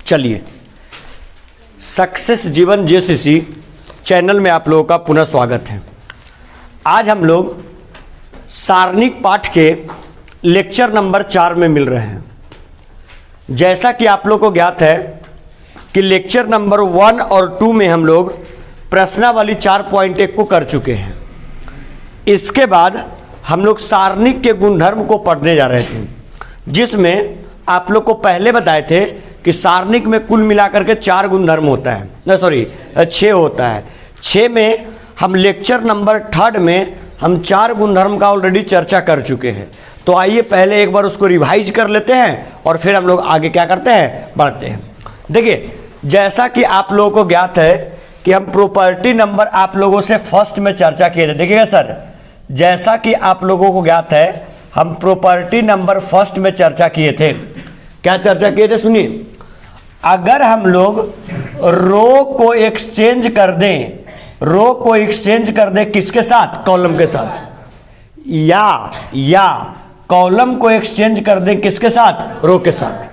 चलिए, सक्सेस जीवन JCC channel में आप लोगों का पुनः स्वागत है। आज हम लोग सारणिक पाठ के लेक्चर नंबर 4 में मिल रहे हैं। जैसा कि आप लोग को ज्ञात है कि लेक्चर नंबर 1 और 2 में हम लोग प्रश्नावली 4.1 को कर चुके हैं। इसके बाद हम लोग सारणिक के गुणधर्म को पढ़ने जा रहे थे, जिसमें आप लोग को पहले बताए थे कि सारणिक में कुल मिलाकर के 4 गुणधर्म होता है, 6 होता है। 6 में हम लेक्चर नंबर 3 में हम 4 गुणधर्म का ऑलरेडी चर्चा कर चुके हैं। तो आइए पहले एक बार उसको रिवाइज कर लेते हैं और फिर हम लोग आगे क्या करते हैं, बढ़ते हैं। देखिए, जैसा कि आप लोगों को ज्ञात है कि हम प्रॉपर्टी नंबर आप लोगों से फर्स्ट में चर्चा किए थे। देखिएगा सर, जैसा कि आप लोगों को ज्ञात है हम प्रॉपर्टी नंबर फर्स्ट में चर्चा किए थे। क्या चर्चा किए थे, सुनिए। अगर हम लोग रो को एक्सचेंज कर दें, रो को एक्सचेंज कर दें किसके साथ, कॉलम के साथ, या कॉलम को एक्सचेंज कर दें किसके साथ, रो के साथ,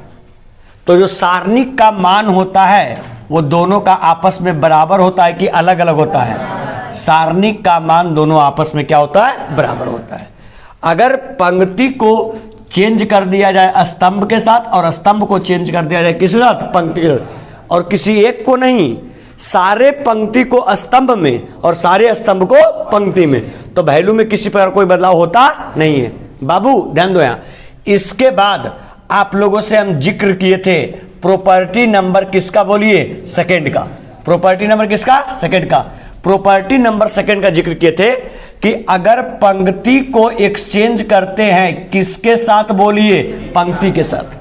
तो जो सारणिक का मान होता है वो दोनों का आपस में बराबर होता है कि अलग अलग होता है। सारणिक का मान दोनों आपस में क्या होता है, बराबर होता है। अगर पंक्ति को चेंज कर दिया जाए स्तंभ के साथ और स्तंभ को चेंज कर दिया जाए किसके साथ, पंक्ति के साथ, और किसी एक को नहीं, सारे पंक्ति को स्तंभ में और सारे स्तंभ को पंक्ति में, तो वैल्यू में किसी प्रकार कोई बदलाव होता नहीं है। बाबू ध्यान दो यहाँ। इसके बाद आप लोगों से हम जिक्र किए थे प्रॉपर्टी नंबर किसका, बोलिए, सेकंड का। प्रॉपर्टी नंबर किसका, सेकंड का। प्रॉपर्टी नंबर सेकंड का जिक्र किए थे कि अगर पंक्ति को एक्सचेंज करते हैं किसके साथ, बोलिए, पंक्ति के साथ।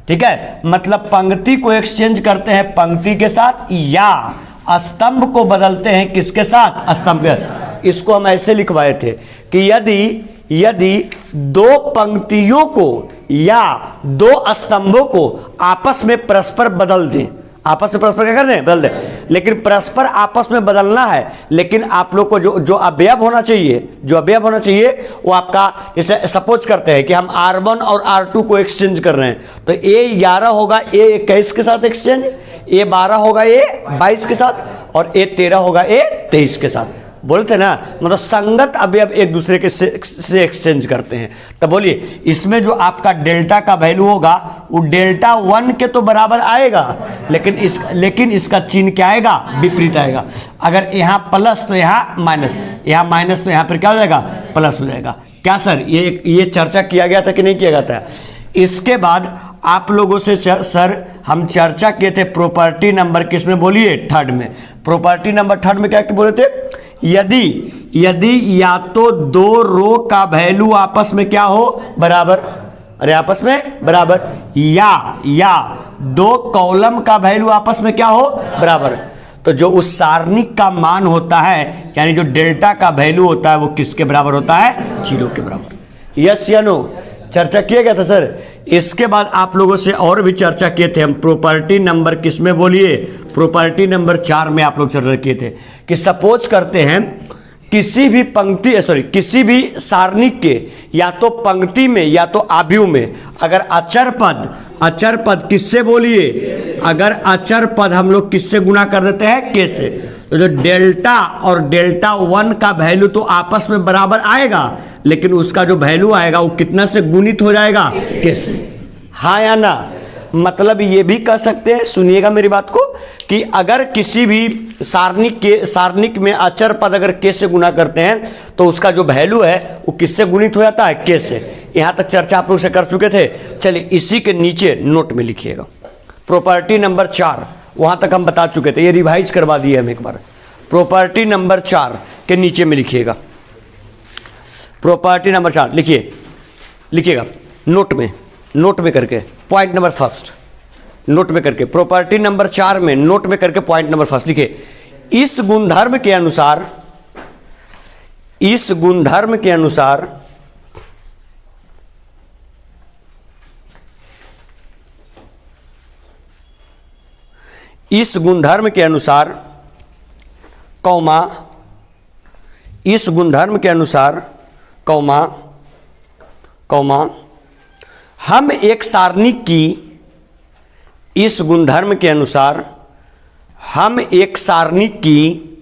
ठीक है, मतलब पंक्ति को एक्सचेंज करते हैं पंक्ति के साथ, या स्तंभ को बदलते हैं किसके साथ, स्तंभ के साथ। इसको हम ऐसे लिखवाए थे कि यदि 2 पंक्तियों को या 2 स्तंभों को आपस में परस्पर बदल दें, आपस में परस्पर क्या कर दें, बदल दें, लेकिन परस्पर आपस में बदलना है, लेकिन आप लोग को जो अवयव होना चाहिए, वो आपका, जैसे सपोज करते हैं कि हम R1 और R2 को एक्सचेंज कर रहे हैं, तो A11 होगा A21 के साथ एक्सचेंज, A12 होगा A22 के साथ, और A13 होगा A23 के साथ। बोलते ना, मतलब संगत अवयव एक दूसरे के से एक्सचेंज करते हैं। तो बोलिए, इसमें जो आपका डेल्टा का वैल्यू होगा वो डेल्टा 1 के तो बराबर आएगा, लेकिन इसका चिन्ह क्या आएगा, विपरीत आएगा। अगर यहाँ प्लस तो यहाँ माइनस, यहाँ माइनस तो यहाँ पर क्या हो जाएगा, प्लस हो जाएगा। क्या सर, ये चर्चा किया गया था कि नहीं किया गया था? इसके बाद आप लोगों से सर हम चर्चा किए थे प्रॉपर्टी नंबर किसमें, बोलिए, 3rd में। प्रॉपर्टी नंबर 3rd में क्या बोले थे, यदि या तो 2 रो का वैल्यू आपस में क्या हो, बराबर, अरे आपस में बराबर, या 2 कॉलम का वैल्यू आपस में क्या हो, बराबर, तो जो उस सारणिक का मान होता है, यानी जो डेल्टा का वैल्यू होता है, वो किसके बराबर होता है, 0 के बराबर। यस या नो, चर्चा किया गया था सर। इसके बाद आप लोगों से और भी चर्चा किए थे हम प्रॉपर्टी नंबर किसमें, बोलिए, प्रॉपर्टी नंबर 4 में आप लोग चर्चा किए थे कि सपोज करते हैं किसी भी सारणिक के या तो पंक्ति में या तो आव्यूह में अगर अचर पद किससे, बोलिए, अगर अचर पद हम लोग किससे गुणा कर देते हैं, के से, तो जो डेल्टा और डेल्टा 1 का वैल्यू तो आपस में बराबर आएगा, लेकिन उसका जो वैल्यू आएगा वो कितना से गुणित हो जाएगा, के से। हाँ या ना? मतलब ये भी कह सकते हैं, सुनिएगा मेरी बात को, कि अगर किसी भी सारणिक में अचर पद अगर के से गुणा करते हैं तो उसका जो वैल्यू है वो किससे गुणित हो जाता है, के से। यहां तक चर्चा आप लोग से कर चुके थे। चलिए, इसी के नीचे नोट में लिखिएगा प्रॉपर्टी नंबर 4, वहां तक हम बता चुके थे, ये रिवाइज करवा दिए हम एक बार। प्रॉपर्टी नंबर 4 के नीचे में लिखिएगा, प्रॉपर्टी नंबर 4 लिखिएगा नोट में करके, पॉइंट नंबर फर्स्ट नोट में करके, प्रॉपर्टी नंबर 4 में नोट में करके पॉइंट नंबर फर्स्ट लिखिए। इस गुणधर्म के अनुसार इस गुणधर्म के अनुसार कौमा हम एक सारणिक की इस गुणधर्म के अनुसार हम एक सारणी की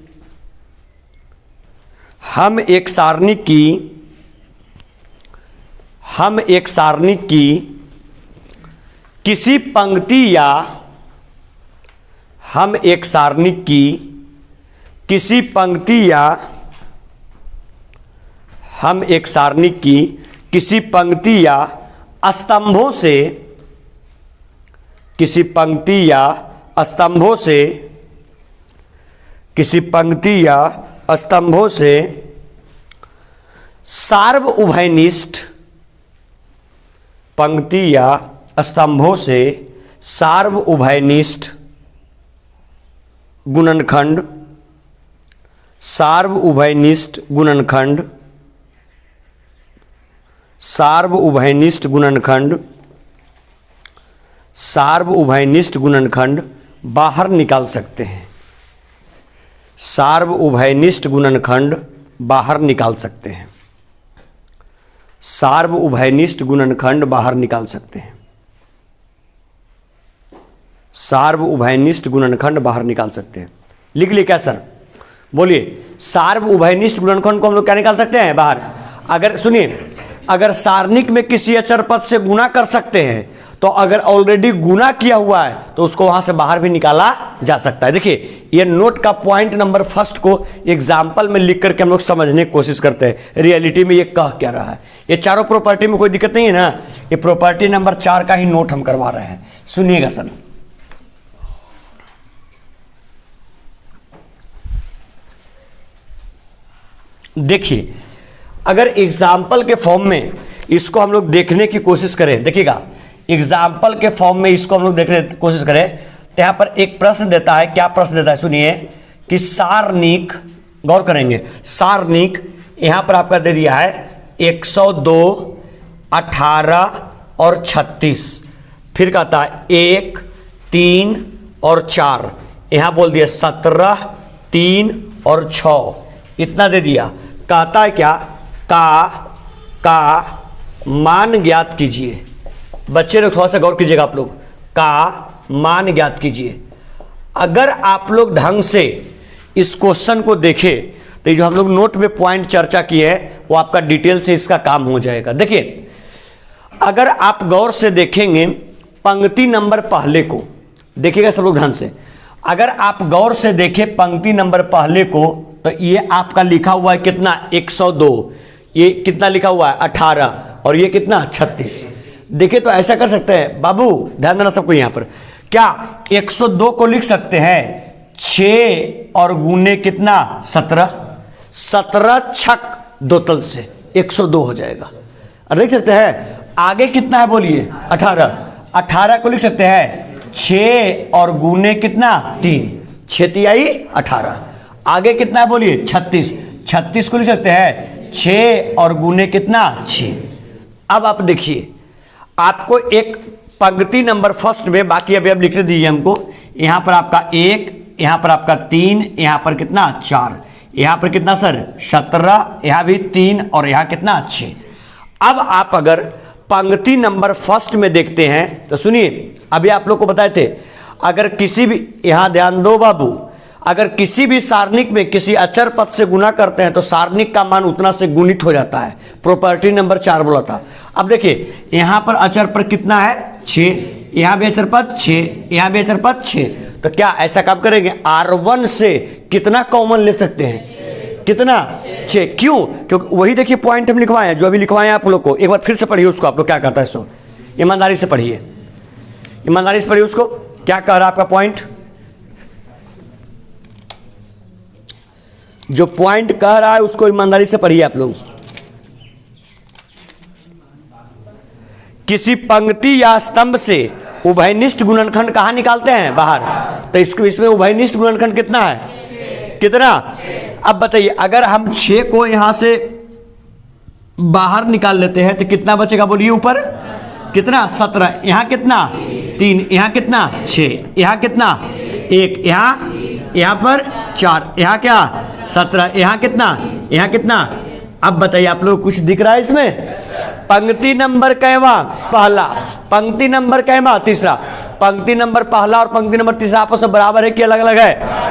किसी पंक्ति या स्तंभों से सार्वउभयनिष्ठ गुणनखंड बाहर निकाल सकते हैं। सार्वउभयनिष्ठ गुणनखंड बाहर निकाल सकते हैं। सार्वउभयनिष्ठ गुणनखंड बाहर निकाल सकते हैं। सार्वउभयनिष्ठ गुणनखंड बाहर निकाल सकते हैं। लिख लिए क्या सर? बोलिए। सार्वउभयनिष्ठ गुणनखंड को हम लोग क्या निकाल सकते हैं? बाहर। अगर सुनिए, अगर सारणिक में किसी अचर पद से गुणा कर सकते हैं, तो अगर ऑलरेडी गुणा किया हुआ है तो उसको वहां से बाहर भी निकाला जा सकता है। देखिए, ये नोट का पॉइंट नंबर फर्स्ट को एग्जाम्पल में लिख करके हम लोग समझने की कोशिश करते हैं रियलिटी में ये कह क्या रहा है। ये चारों प्रॉपर्टी में कोई दिक्कत नहीं है ना। ये प्रॉपर्टी नंबर 4 का ही नोट हम करवा रहे हैं। सुनिएगा सर। देखिए, अगर एग्जाम्पल के फॉर्म में इसको हम लोग देखने की कोशिश करें, देखिएगा, एग्जाम्पल के फॉर्म में इसको हम लोग देखने की कोशिश करें तो यहां पर एक प्रश्न देता है। क्या प्रश्न देता है? सुनिए कि सारणिक, गौर करेंगे, सारणिक यहां पर आपका दे दिया है 102, 18 और 36। फिर कहता है 1, 3 और 4। यहां बोल दिया 17, 3 और 6। इतना दे दिया। कहता है क्या? का मान ज्ञात कीजिए। बच्चे लोग थोड़ा सा गौर कीजिएगा, आप लोग का मान ज्ञात कीजिए। अगर आप लोग ढंग से इस क्वेश्चन को देखें तो ये जो हम लोग नोट में पॉइंट चर्चा किए हैं वो आपका डिटेल से इसका काम हो जाएगा। देखिए, अगर आप गौर से देखेंगे पंक्ति नंबर पहले को, देखिएगा सब लोग ध्यान से। अगर आप गौर से देखें पंक्ति नंबर पहले को तो ये आपका लिखा हुआ है कितना? 102। ये कितना लिखा हुआ है? 18। और ये कितना? 36। देखिए, तो ऐसा कर सकते हैं बाबू, ध्यान देना सबको यहां पर। क्या 102 को लिख सकते हैं 6 और गुने कितना? 17। 17 छक 2 तल से 102 हो जाएगा। और लिख सकते हैं आगे कितना है? बोलिए। 18। 18 को लिख सकते हैं 6 और गुने कितना? 3। 6 तिहाई 18। आगे कितना है? बोलिए। 36। 36 को लिख सकते हैं 6 और गुने कितना? 6। अब आप देखिए, आपको एक पंक्ति नंबर फर्स्ट में, बाकी अभी अब लिख दीजिए हमको। यहां पर आपका 1, यहां पर आपका 3, यहां पर कितना? 4, यहां पर कितना सर? 17, यहां भी 3 और यहां कितना? 6। अब आप अगर पंक्ति नंबर फर्स्ट में देखते हैं तो सुनिए, अभी आप लोग को बताए थे, अगर किसी भी, यहां ध्यान दो बाबू, अगर किसी भी सारणिक में किसी अचर पद से गुणा करते हैं तो सारणिक का मान उतना से गुणित हो जाता है। प्रॉपर्टी नंबर 4 बोला था। अब देखिए, यहां पर अचर पद कितना है? 6। यहां भी अचर पद 6, यहां भी अचर पद 6। तो क्या ऐसा काम करेंगे? R1 से कितना कॉमन ले सकते हैं? कितना? 6। क्यों? क्योंकि वही देखिए पॉइंट हम लिखवाए हैं, जो अभी लिखवाए हैं आप लोग को। एक बार फिर से पढ़िए उसको, आप लोग क्या कहता है सो, ईमानदारी से पढ़िए, ईमानदारी से पढ़िए उसको। क्या कह रहा है आपका पॉइंट? जो पॉइंट कह रहा है उसको ईमानदारी से पढ़िए आप लोग। किसी पंक्ति या स्तंभ से उभयनिष्ठ गुणनखंड कहां निकालते हैं? बाहर। तो इसमें उभयनिष्ठ गुणनखंड कितना है? कितना? अब बताइए, अगर हम 6 को यहां से बाहर निकाल लेते हैं तो कितना बचेगा? बोलिए। ऊपर कितना? 17। यहां कितना? 3। यहां कितना? 6। यहां कितना? 1। यहां पर 4। यहां क्या? 17। यहां कितना? यहां कितना? अब बताइए, आप लोग कुछ दिख रहा है इसमें? पंक्ति नंबर कैवा? पहला। पंक्ति नंबर कैवा? तीसरा। पंक्ति नंबर पहला और पंक्ति नंबर तीसरा आपस में बराबर है कि अलग अलग है?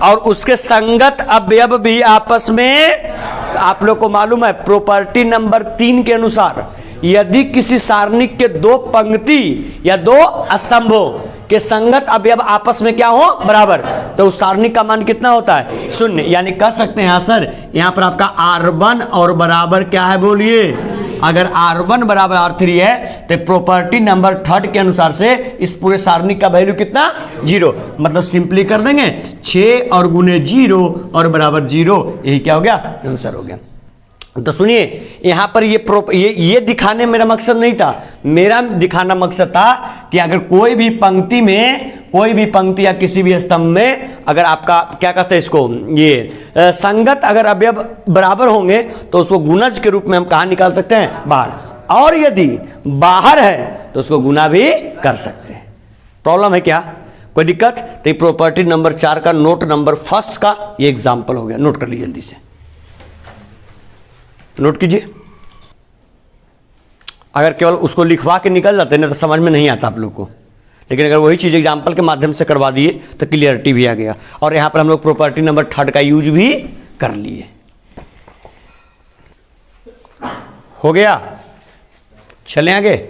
और उसके संगत अवयव भी आपस में, आप लोग को मालूम है प्रॉपर्टी नंबर 3 के अनुसार यदि किसी सारणिक के दो पंक्ति या दो स्तंभों के संगत अवयव आपस में क्या हो? बराबर, तो उस सारणिक का मान कितना होता है? 0। यानी कह सकते हैं सर यहां पर आपका R1 और बराबर क्या है बोलिए? अगर R1 बराबर R3 है तो प्रॉपर्टी नंबर 3 के अनुसार से इस पूरे सारणिक का वैल्यू कितना? 0। मतलब सिंपली कर देंगे 6 और गुने 0 और बराबर 0, यही क्या हो गया? आंसर हो गया। तो सुनिए यहां पर ये दिखाने मेरा मकसद नहीं था, मेरा दिखाना मकसद था कि अगर कोई भी पंक्ति में, कोई भी पंक्ति या किसी भी स्तंभ में अगर आपका क्या कहते हैं इसको, ये संगत अगर अवयव बराबर होंगे तो उसको गुणज के रूप में हम कहां निकाल सकते हैं? बाहर। और यदि बाहर है तो उसको गुना भी कर सकते हैं। प्रॉब्लम है क्या? कोई दिक्कत? तो प्रॉपर्टी नंबर 4 का नोट नंबर 1 का ये एग्जाम्पल हो गया। नोट कर लीजिए जल्दी से, नोट कीजिए। अगर केवल उसको लिखवा के निकल जाते ना तो समझ में नहीं आता आप लोग को, लेकिन अगर वही चीज़ एग्जाम्पल के माध्यम से करवा दिए तो क्लियरिटी भी आ गया। और यहां पर हम लोग प्रॉपर्टी नंबर 3 का यूज भी कर लिए। हो गया? चलें आगे।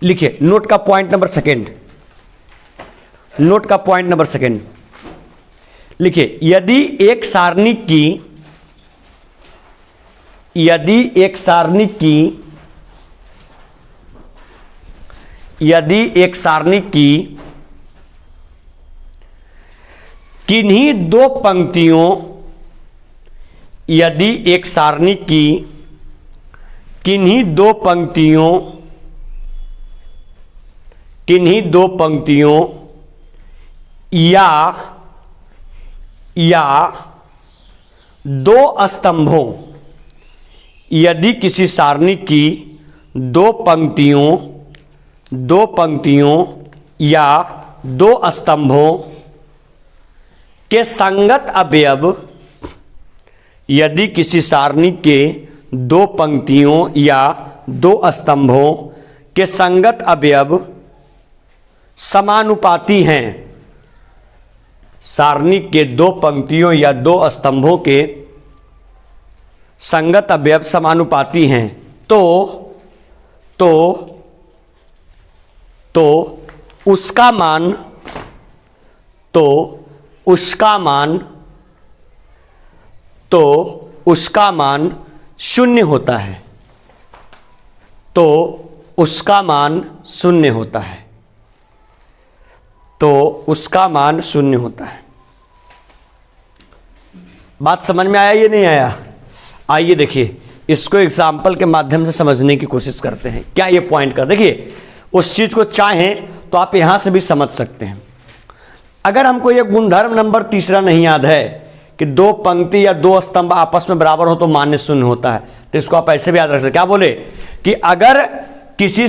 लिखिए नोट का पॉइंट नंबर 2, नोट का पॉइंट नंबर 2 लिखिए। यदि एक सारणिक की किन्हीं दो पंक्तियों, यदि एक सारणिक की किन्हीं दो पंक्तियों या दो स्तंभों, यदि किसी सारणिक की दो पंक्तियों या दो स्तंभों के संगत अवयव, यदि किसी सारणिक के दो पंक्तियों या दो स्तंभों के संगत अवयव समानुपाती हैं, सारणिक के दो पंक्तियों या दो स्तंभों के संगत अवयव समानुपाती हैं, तो उसका मान 0 होता है। तो उसका मान 0 होता है। तो उसका मान 0 होता है। बात समझ में आया ये नहीं आया? आइए देखिए इसको एग्जाम्पल के माध्यम से समझने की कोशिश करते हैं। क्या ये पॉइंट का देखिए, उस चीज को चाहें तो आप यहां से भी समझ सकते हैं। अगर हमको ये गुणधर्म नंबर 3 नहीं याद है कि दो पंक्ति या दो स्तंभ आपस में बराबर हो तो मान 0 होता है, तो इसको आप ऐसे भी याद रख सकते। क्या बोले कि अगर किसी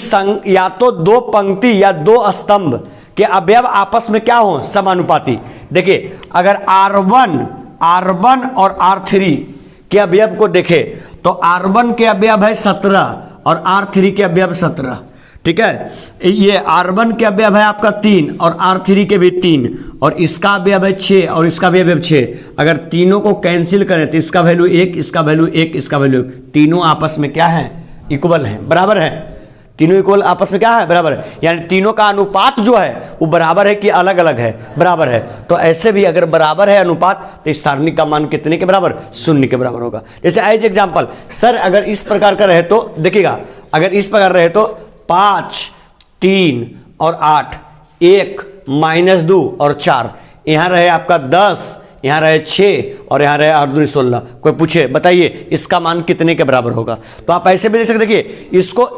या तो दो पंक्ति या दो स्तंभ के अवयव आपस में क्या हो? समानुपाती। देखिए अगर R1 और R3 के अवयव को देखें तो R1 के अवयव है 17 और R3 के अवयव 17। ठीक है, ये R1 के अवयव है आपका 3 और R3 के भी 3 और इसका अवयव है 6 और इसका अवयव 6। अगर तीनों को कैंसिल करें तो इसका वैल्यू 1, इसका वैल्यू 1, इसका वैल्यू, तीनों आपस में क्या है? इक्वल है, बराबर है। तीनों इक्वल आपस में क्या है? बराबर है। यानी तीनों का अनुपात जो है वो बराबर है कि अलग अलग है? बराबर है। तो ऐसे भी अगर बराबर है अनुपात तो इस सारणी का मान कितने के बराबर? 0 के बराबर होगा। जैसे एज एग्जाम्पल सर अगर इस प्रकार का रहे तो देखिएगा, अगर इस प्रकार रहे तो 5, 3 और 8, 1 -2 और 4, यहां रहे आपका 10, यहां रहे 6 और यहां रहे 8 दूनी 16। कोई पूछे बताइए इसका मान कितने के बराबर होगा? तो आप ऐसे भी देख सकते। देखिए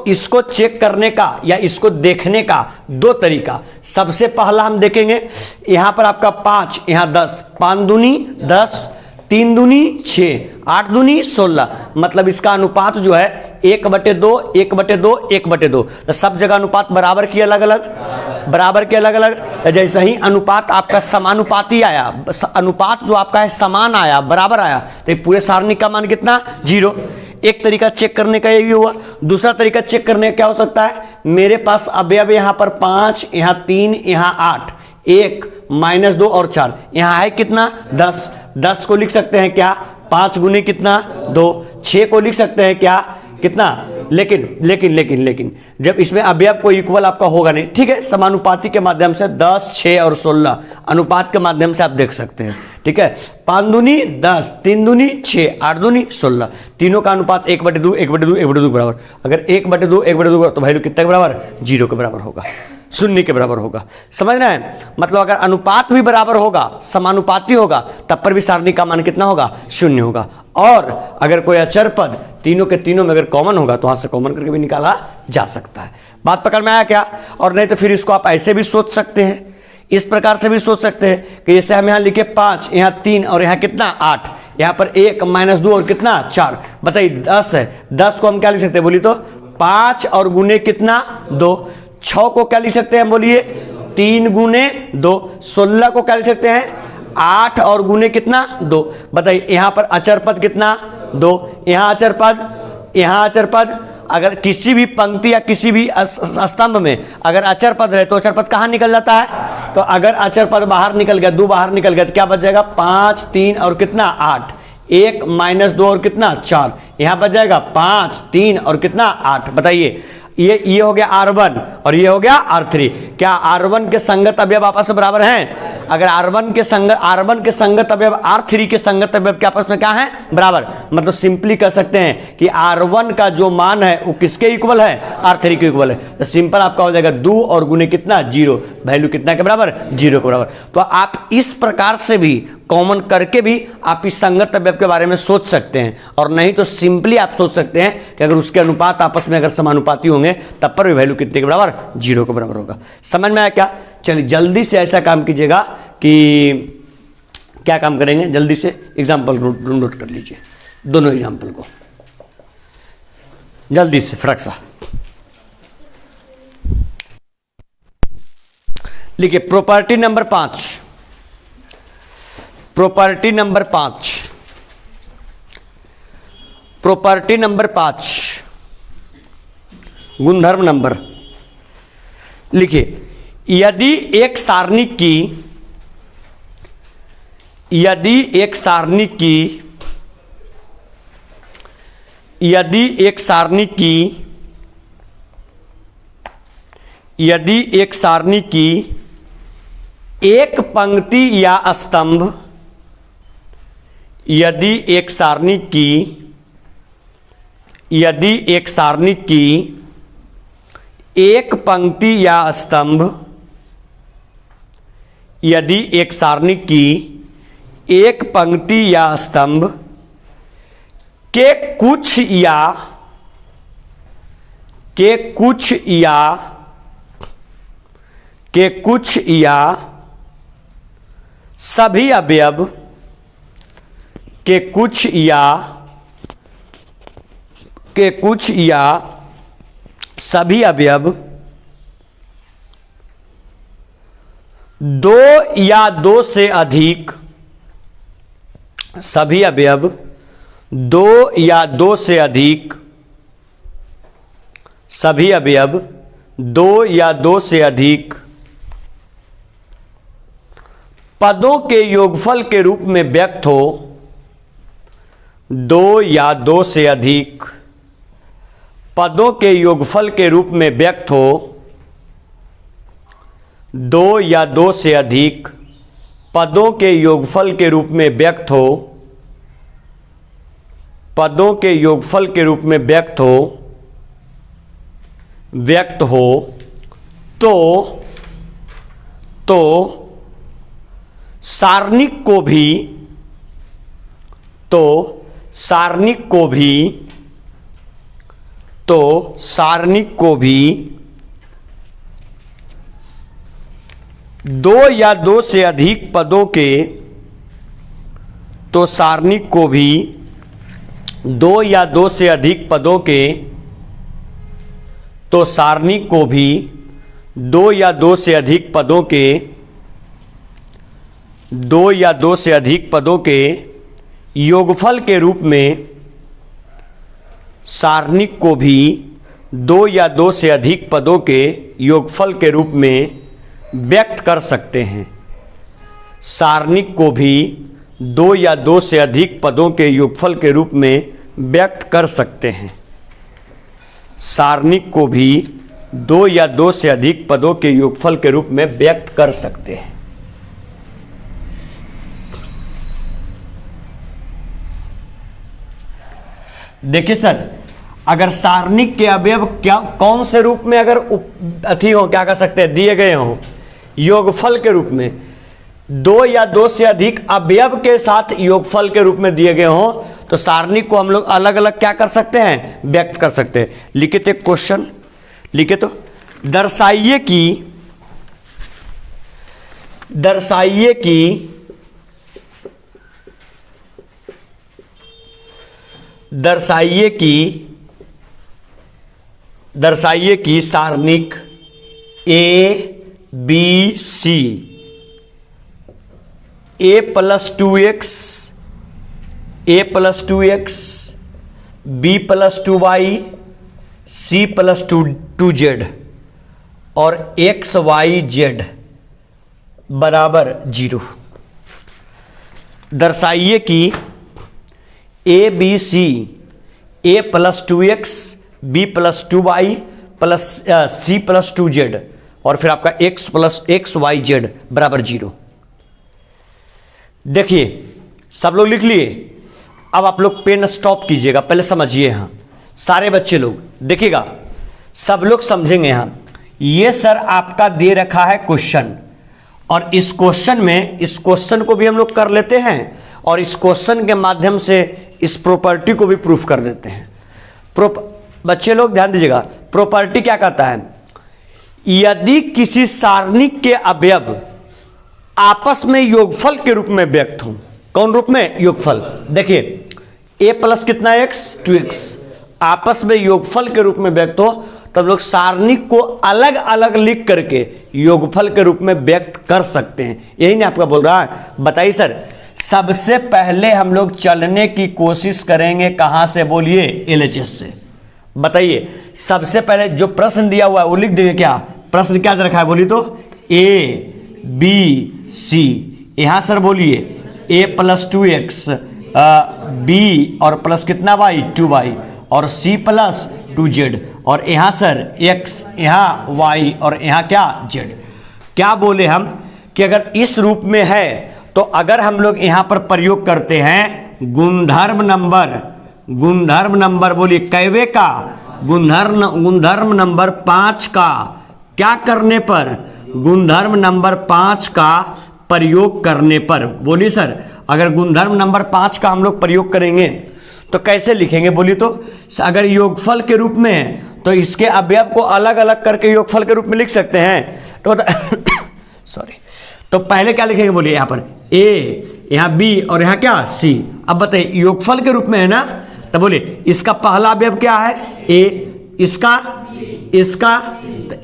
इसको चेक करने का या इसको देखने का दो तरीका। सबसे पहला हम देखेंगे यहां पर आपका 5, यहां 10, 5 दूनी 10, 3 दूनी 6, 8 दूनी 16, मतलब इसका अनुपात जो है 1/2, 1/2, 1/2। तो सब जगह अनुपात बराबर की अलग अलग, बराबर के अलग अलग। जैसे ही अनुपात आपका समानुपाती आया, अनुपात जो आपका है समान आया, बराबर आया, तो पूरे सारणी का मान कितना? 0। एक तरीका चेक करने का यही हुआ। दूसरा तरीका चेक करने का क्या हो सकता है, मेरे पास अवयव यहां पर 5, यहां 3, यहां 8, 1 -2 और 4, यहां है कितना 10। 10 को लिख सकते हैं क्या 5 गुने कितना 2। 6 को लिख सकते हैं क्या कितना, लेकिन जब इसमें अवयव को इक्वल आपका होगा नहीं, ठीक है। समानुपाती के माध्यम से 10, 6 और 16 अनुपात के माध्यम से आप देख सकते हैं, ठीक है। 5 दूनी 10, 3 दूनी 6, 8 दूनी 16, तीनों का अनुपात 1/2, 1/2, 1/2 के बराबर। अगर 1/2, 1/2 तो वैल्यू कितने के बराबर, 0 के बराबर होगा, 0 के बराबर होगा। समझ रहे हैं, मतलब अगर अनुपात भी बराबर होगा, समानुपाती होगा, तब पर भी सारणी का मान कितना होगा, 0 होगा। और अगर कोई अचर पद तीनों के तीनों में अगर कॉमन होगा तो वहां से कॉमन करके भी निकाला जा सकता है। बात पकड़ में आया क्या। और नहीं तो फिर इसको आप ऐसे भी सोच सकते हैं, इस प्रकार से भी सोच सकते हैं कि जैसे हम यहां लिखे 5, यहां 3 और यहां कितना 8, यहां पर 1 -2 और कितना 4, बताइए 10 है। 10 को हम क्या लिख सकते हैं बोलिए तो 5 और गुने कितना 2। 6 को क्या लिख सकते हैं बोलिए 3 गुने 2। 16 को क्या लिख सकते हैं 8 और गुने कितना 2। बताइए यहां पर अचर पद कितना 2, यहां अचर पद, यहां अचर पद। अगर किसी भी पंक्ति या किसी भी स्तंभ में अगर अचर पद रहे तो अचर पद कहां निकल जाता है, तो अगर अचर पद बाहर निकल गया, 2 बाहर निकल गया तो क्या बच जाएगा 5, 3 और कितना 8, 1 -2 और कितना 4, यहां बच जाएगा 5, 3 और कितना 8। बताइए ये हो गया R1 और ये हो गया R3। क्या R1 के संगत अवयव आपस में बराबर हैं? अगर R1 के संगत अवयव R3 के संगत अवयव के आपस में क्या है बराबर, मतलब सिंपली कह सकते हैं कि R1 का जो मान है वो किसके इक्वल है, R3 के इक्वल है। तो सिंपल आपका हो जाएगा 2 और गुने कितना 0, वैल्यू कितना के बराबर 0 के बराबर। तो आप इस प्रकार से भी कॉमन करके भी आप इस संगत अवयव के बारे में सोच सकते हैं, और नहीं तो सिंपली आप सोच सकते हैं कि अगर उसके अनुपात आपस में अगर समानुपाती होंगे तब पर भी वैल्यू कितने के बराबर 0 के बराबर होगा। समझ में आया क्या। चलिए जल्दी से ऐसा काम कीजिएगा कि क्या काम करेंगे, जल्दी से एग्जाम्पल नोट कर लीजिए, दोनों एग्जाम्पल को जल्दी से फटक सा लिखिए। Property number 5, property number 5, property number 5, गुणधर्म नंबर लिखिए। यदि एक सारणी की यदि एक सारणी की एक पंक्ति या स्तंभ, यदि एक सारणी की एक पंक्ति या स्तंभ, यदि एक सारणी की एक पंक्ति या स्तंभ के कुछ या सभी अवयव के कुछ या सभी अवयव 2 या 2 से अधिक, सभी अवयव 2 या 2 से अधिक, सभी अवयव 2 या 2 से अधिक पदों के योगफल के रूप में व्यक्त हो, 2 या 2 से अधिक पदों के योगफल के रूप में व्यक्त हो, 2 या 2 से अधिक पदों के योगफल के रूप में व्यक्त हो, पदों के योगफल के रूप में व्यक्त हो तो सारणिक को भी 2 या 2 से अधिक पदों के, तो सारणिक को भी 2 या 2 से अधिक पदों के, तो सारणिक को भी 2 या 2 से अधिक पदों के, 2 या 2 से अधिक पदों के योगफल के रूप में सारणिक को भी दो या दो से अधिक पदों के योगफल के रूप में व्यक्त कर सकते हैं। सारणिक को भी दो या दो से अधिक पदों के योगफल के रूप में व्यक्त कर सकते हैं। सारणिक को भी दो या दो से अधिक पदों के योगफल के रूप में व्यक्त कर सकते हैं। देखिए सर, अगर सारणिक के अवयव क्या कौन से रूप में अगर अथी हो, क्या कर सकते हैं, दिए गए हों योगफल के रूप में, दो या दो से अधिक अवयव के साथ योगफल के रूप में दिए गए हों, तो सारणिक को हम लोग अलग अलग क्या कर सकते हैं, व्यक्त कर सकते हैं। लिखे थे क्वेश्चन, लिखे तो दर्शाइए कि सारणिक A B C A plus 2x B plus 2y C plus 2z और एक्स वाई जेड बराबर 0। दर्शाइए कि A B C A plus 2x B plus 2y plus C plus 2z और फिर आपका x plus X Y Z बराबर 0। देखिए सब लोग लिख लिए। अब आप लोग पेन स्टॉप कीजिएगा, पहले समझिए। यहाँ सारे बच्चे लोग देखिएगा, सब लोग समझेंगे। यहाँ ये सर आपका दे रखा है क्वेश्चन, और इस क्वेश्चन को भी हम लोग कर लेते हैं, और इस क्वेश्चन के माध्यम से इस प्रॉपर्टी को भी प्रूफ कर देते हैं। बच्चे लोग ध्यान दीजिएगा, प्रॉपर्टी क्या कहता है, यदि किसी सारणिक के अवयव आपस में योगफल के रूप में व्यक्त हों। कौन रूप में, योगफल। देखिए a प्लस कितना x 2x आपस में योगफल के रूप में व्यक्त हो, तब लोग सारणिक को अलग अलग लिख करके योगफल के रूप में व्यक्त कर सकते हैं। यही नहीं आपका बोल रहा है। बताइए सर, सबसे पहले हम लोग चलने की कोशिश करेंगे कहां से, बोलिए LHS से। बताइए सबसे पहले जो प्रश्न दिया हुआ है वो लिख देंगे। क्या प्रश्न क्या रखा है, बोलिए तो A B C। यहां सर बोलिए a प्लस 2x b और प्लस कितना y 2y और c प्लस 2z और यहाँ सर x, यहाँ y और यहाँ क्या z। क्या बोले हम कि अगर इस रूप में है तो अगर हम लोग यहाँ पर प्रयोग करते हैं गुणधर्म नंबर बोलिए कैवे का, गुणधर्म नंबर 5 का क्या करने पर, गुणधर्म नंबर 5 का प्रयोग करने पर। बोलिए सर, अगर गुणधर्म नंबर 5 का हम लोग प्रयोग करेंगे तो कैसे लिखेंगे, बोलिए तो। अगर योगफल के रूप में है तो इसके अवयव को अलग अलग करके योगफल के रूप में लिख सकते हैं। तो सॉरी, तो पहले क्या लिखेंगे, बोलिए यहाँ पर a, यहाँ b और यहाँ क्या c। अब बताइए योगफल के रूप में है ना, तो बोलिए इसका पहला अवयव क्या है a, इसका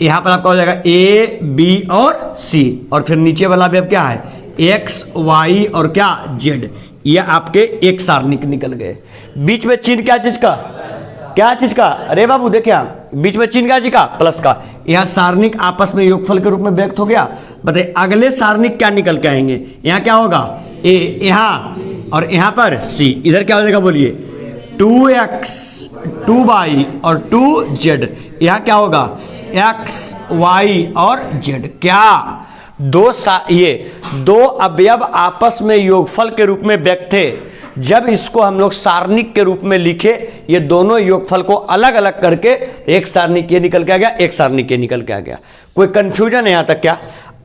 यहां पर आपका हो जाएगा a b और c और फिर नीचे वाला अवयव क्या है x y और क्या z। ये आपके एक सारणिक निकल गए। बीच में चिन्ह क्या चीज का, अरे बाबू देखिए बीच में चिन्ह क्या चीज का, प्लस का। यहां सारणिक आपस में योगफल के रूप में व्यक्त हो गया। बताइए अगले सारणिक क्या निकल के आएंगे, यहाँ क्या होगा a, यहाँ और यहाँ पर c। इधर क्या हो जाएगा, बोलिए 2x 2y और 2z। यहाँ क्या होगा x y और z। क्या ये दो अवयव आपस में योगफल के रूप में व्यक्त थे। जब इसको हम लोग सारणिक के रूप में लिखे, ये दोनों योगफल को अलग अलग करके एक सारणिक ये निकल के आ गया, एक सारणिक ये निकल के आ गया। कोई कंफ्यूजन है यहाँ तक क्या?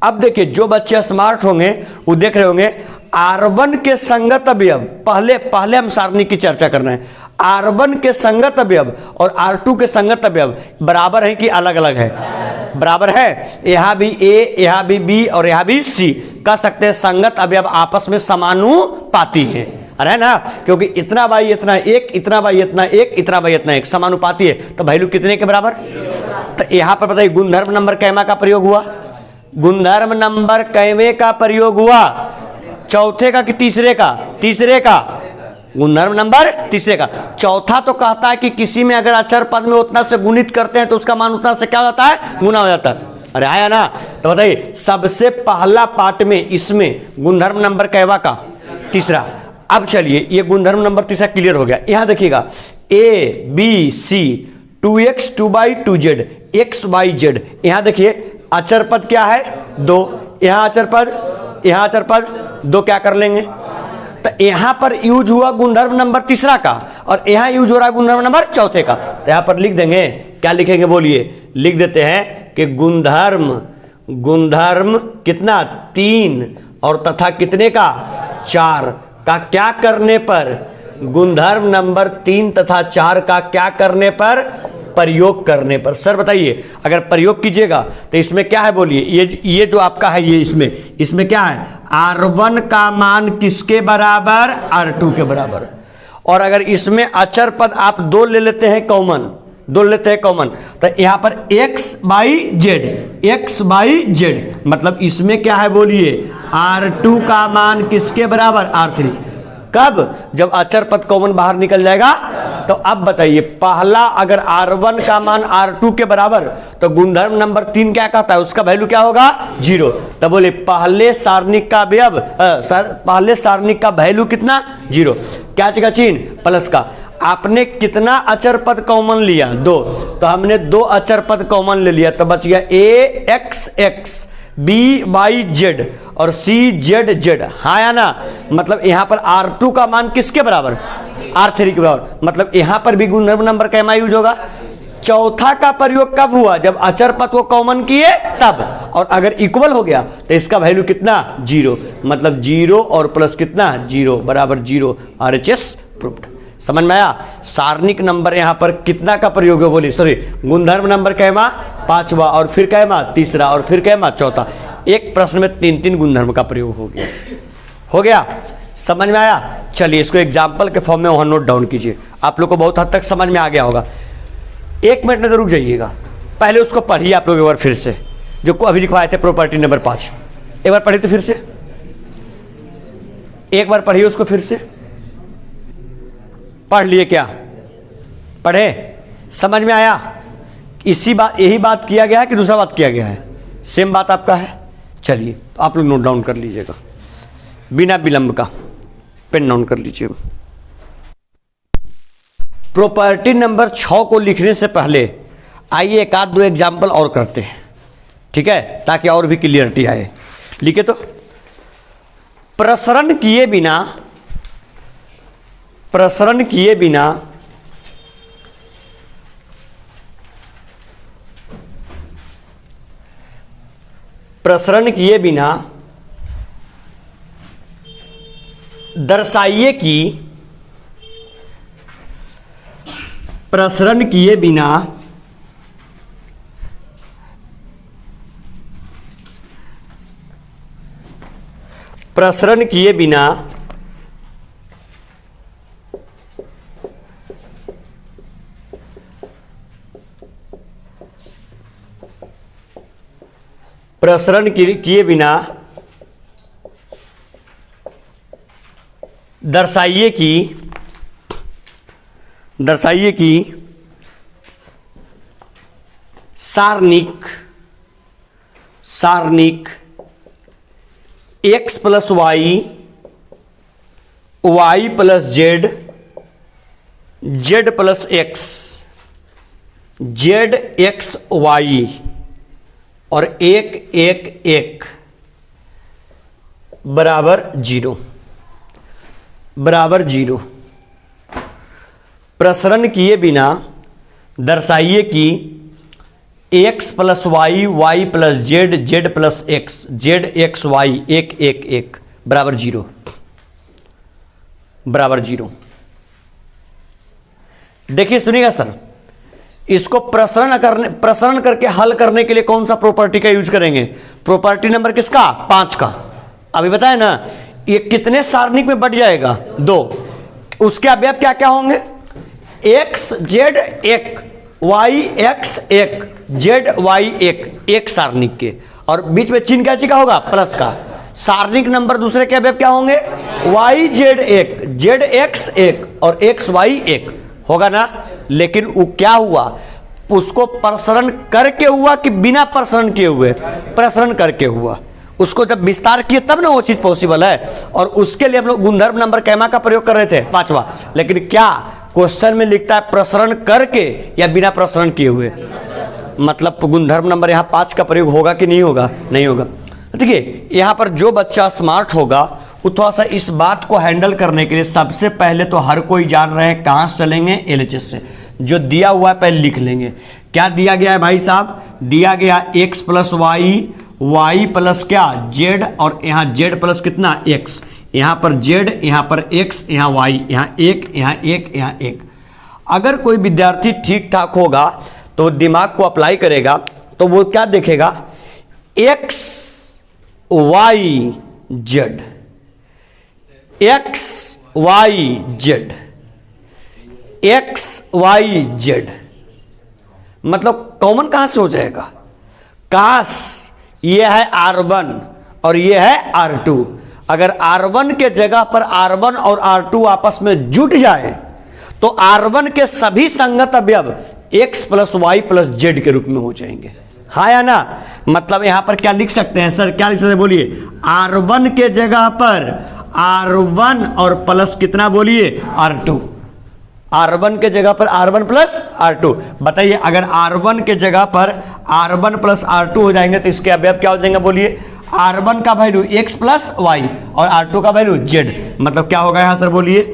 अब देखिए जो बच्चे स्मार्ट होंगे वो देख रहे होंगे R1 के संगत अवयव, पहले हम सारणिक की चर्चा कर रहे हैं। R1 के संगत अवयव और R2 के संगत अवयव बराबर है कि अलग अलग है? बराबर है। यहाँ भी A, यहाँ भी B और यहाँ भी C। कह सकते हैं संगत अवयव आपस में समानुपाती है, अरे ना, क्योंकि इतना बाई इतना एक, इतना बाई इतना एक, इतना बाई इतना एक, समानुपाती है। तो वैल्यू कितने के बराबर? तो यहाँ पर बताइए गुणधर्म नंबर कैमा का प्रयोग हुआ, गुणधर्म नंबर कैमे का प्रयोग हुआ, चौथे का कि तीसरे का? तीसरे का। गुणधर्म नंबर तीसरे का। चौथा तो कहता है कि किसी में अगर अचर पद में उतना से गुणित करते हैं तो उसका मान उतना से क्या हो जाता है, गुना हो जाता है। अरे आया ना, तो बताइए सबसे पहला पार्ट में इसमें गुणधर्म नंबर कहवा का तीसरा। अब चलिए ये गुणधर्म नंबर तीसरा क्लियर हो गया। यहां देखिएगा ए बी सी 2x 2/2z x/z। यहां देखिए अचर पद क्या है 2, यहां अचर पद 2, क्या कर लेंगे, तो यहां पर यूज हुआ गुणधर्म नंबर तीसरा का और यहां यूज हो रहा है गुणधर्म नंबर चौथे का। तो यहां पर लिख देंगे, क्या लिखेंगे बोलिए, लिख देते हैं कि गुणधर्म कितना 3 और तथा कितने का 4 का क्या करने पर, गुणधर्म नंबर 3 तथा 4 का क्या करने पर, प्रयोग करने पर। सर बताइए अगर प्रयोग कीजिएगा तो इसमें क्या है बोलिए, ये जो आपका है ये इसमें क्या है, R1 का मान किसके बराबर, R2 के बराबर। और अगर इसमें अचर पद आप 2 ले लेते हैं कॉमन, तो यहां पर x/z, मतलब इसमें क्या है बोलिए, R2 का मान किसके बराबर, R3। कब, जब अचर पद कॉमन बाहर निकल जाएगा। तो अब बताइए पहला अगर R1 का मान R2 के बराबर तो गुणधर्म नंबर 3 क्या कहता है, उसका वैल्यू क्या होगा 0। तो बोले पहले सारणिक का अवयव, पहले सारणिक का वैल्यू कितना 0, क्या चीज का चिन्ह प्लस का। आपने कितना अचर पद कॉमन लिया 2, तो हमने 2 अचर पद कॉमन ले लिया, तो बच गया ax by/z और cz। हाँ या ना, मतलब यहां पर R2 का मान किसके बराबर, R3 के बराबर, मतलब यहां पर भी गुणधर्म नंबर का यूज होगा। चौथा का प्रयोग कब हुआ, जब अचर पद को कॉमन किए तब, और अगर इक्वल हो गया तो इसका वैल्यू कितना 0, मतलब 0 और प्लस कितना 0 बराबर 0। RHS proved. समझ में आया। सारणिक नंबर यहां पर कितना का प्रयोग है बोली, सॉरी गुणधर्म नंबर कहमा 5वां और फिर कहमा तीसरा और फिर कहमा चौथा। एक प्रश्न में 3 गुणधर्म का प्रयोग हो गया। समझ में आया। चलिए इसको एग्जाम्पल के फॉर्म में वहां नोट डाउन कीजिए, आप लोग को बहुत हद तक समझ में आ गया होगा। 1 मिनट में तो रुक जाइएगा, पहले उसको पढ़िए आप लोग एक बार फिर से, जो को अभी लिखवाए थे प्रॉपर्टी नंबर 5, एक बार पढ़िए तो फिर से, एक बार पढ़िए उसको फिर से। पढ़ लिए क्या, पढ़े, समझ में आया। यही बात किया गया है कि दूसरा बात किया गया है, सेम बात आपका है। चलिए तो आप लोग नोट डाउन कर लीजिएगा बिना विलंब का, पेन डाउन कर लीजिए। प्रॉपर्टी नंबर 6 को लिखने से पहले आइए एक आध 2 एग्जाम्पल और करते हैं, ठीक है, ताकि और भी क्लियरिटी आए। लिखे तो, प्रसरण किए बिना दर्शाइए कि प्रसरण किए बिना दर्शाइए कि सारणिक x + y + z + x x y और 1 1 1 बराबर 0। प्रसरण किए बिना दर्शाइए कि x + y y + z z + x z x y 1 1 1 बराबर 0। देखिए सुनिएगा सर, इसको प्रसरण करके हल करने के लिए कौन सा प्रॉपर्टी का यूज करेंगे, प्रॉपर्टी नंबर किसका 5 का। अभी बताए ना, ये कितने सारणिक में बढ़ जाएगा 2, उसके अवयव क्या क्या होंगे, x z 1 y x 1 z y 1 एक सारणिक के, और बीच में चिन्ह क्या चीज का होगा प्लस का। सारणिक नंबर दूसरे के अवयव क्या होंगे, y z 1 जेड एक्स एक और एक्स वाई एक होगा ना। लेकिन वो क्या हुआ, उसको प्रसरण करके हुआ कि बिना प्रसरण किए हुए? प्रसरण करके हुआ। उसको जब विस्तार किए तब ना वो चीज पॉसिबल है। और उसके लिए हम लोग गुणधर्म नंबर कैमा का प्रयोग कर रहे थे, पांचवा। लेकिन क्या क्वेश्चन में लिखता है प्रसरण करके या बिना प्रसरण किए हुए? मतलब गुणधर्म नंबर यहाँ 5 का प्रयोग होगा कि नहीं होगा? नहीं होगा। देखिए यहाँ पर जो बच्चा स्मार्ट होगा वो थोड़ा सा इस बात को हैंडल करने के लिए सबसे पहले तो हर कोई जान रहे हैं कहाँ से चलेंगे, एलएचएस से। जो दिया हुआ है पहले लिख लेंगे। क्या दिया गया है भाई साहब? दिया गया x plus Y, Y plus क्या जेड, और यहाँ जेड प्लस कितना x। यहाँ पर जेड, यहाँ पर x, यहाँ वाई, यहाँ एक, यहाँ एक, यहाँ एक। अगर कोई विद्यार्थी ठीक ठाक होगा तो दिमाग को अप्लाई करेगा तो वो क्या देखेगा, x Y Z, X Y Z, X Y Z, मतलब कॉमन कहां से हो जाएगा? काश ये है R1 और ये है R2। अगर R1 के जगह पर R1 और R2 आपस में जुट जाए तो R1 के सभी संगत अवयव x plus Y plus Z के रूप में हो जाएंगे। हाँ या ना? मतलब यहां पर क्या लिख सकते हैं सर, क्या लिख सकते हैं बोलिए? R1 के जगह पर R1 और प्लस कितना बोलिए? R2। R1 के जगह पर R1 प्लस R2। बताइए अगर R1 के जगह पर R1 प्लस R2 हो जाएंगे तो इसके अवयव क्या हो जाएंगे बोलिए? R1 का वैल्यू x प्लस वाई और R2 का वैल्यू z। मतलब क्या होगा यहां सर बोलिए?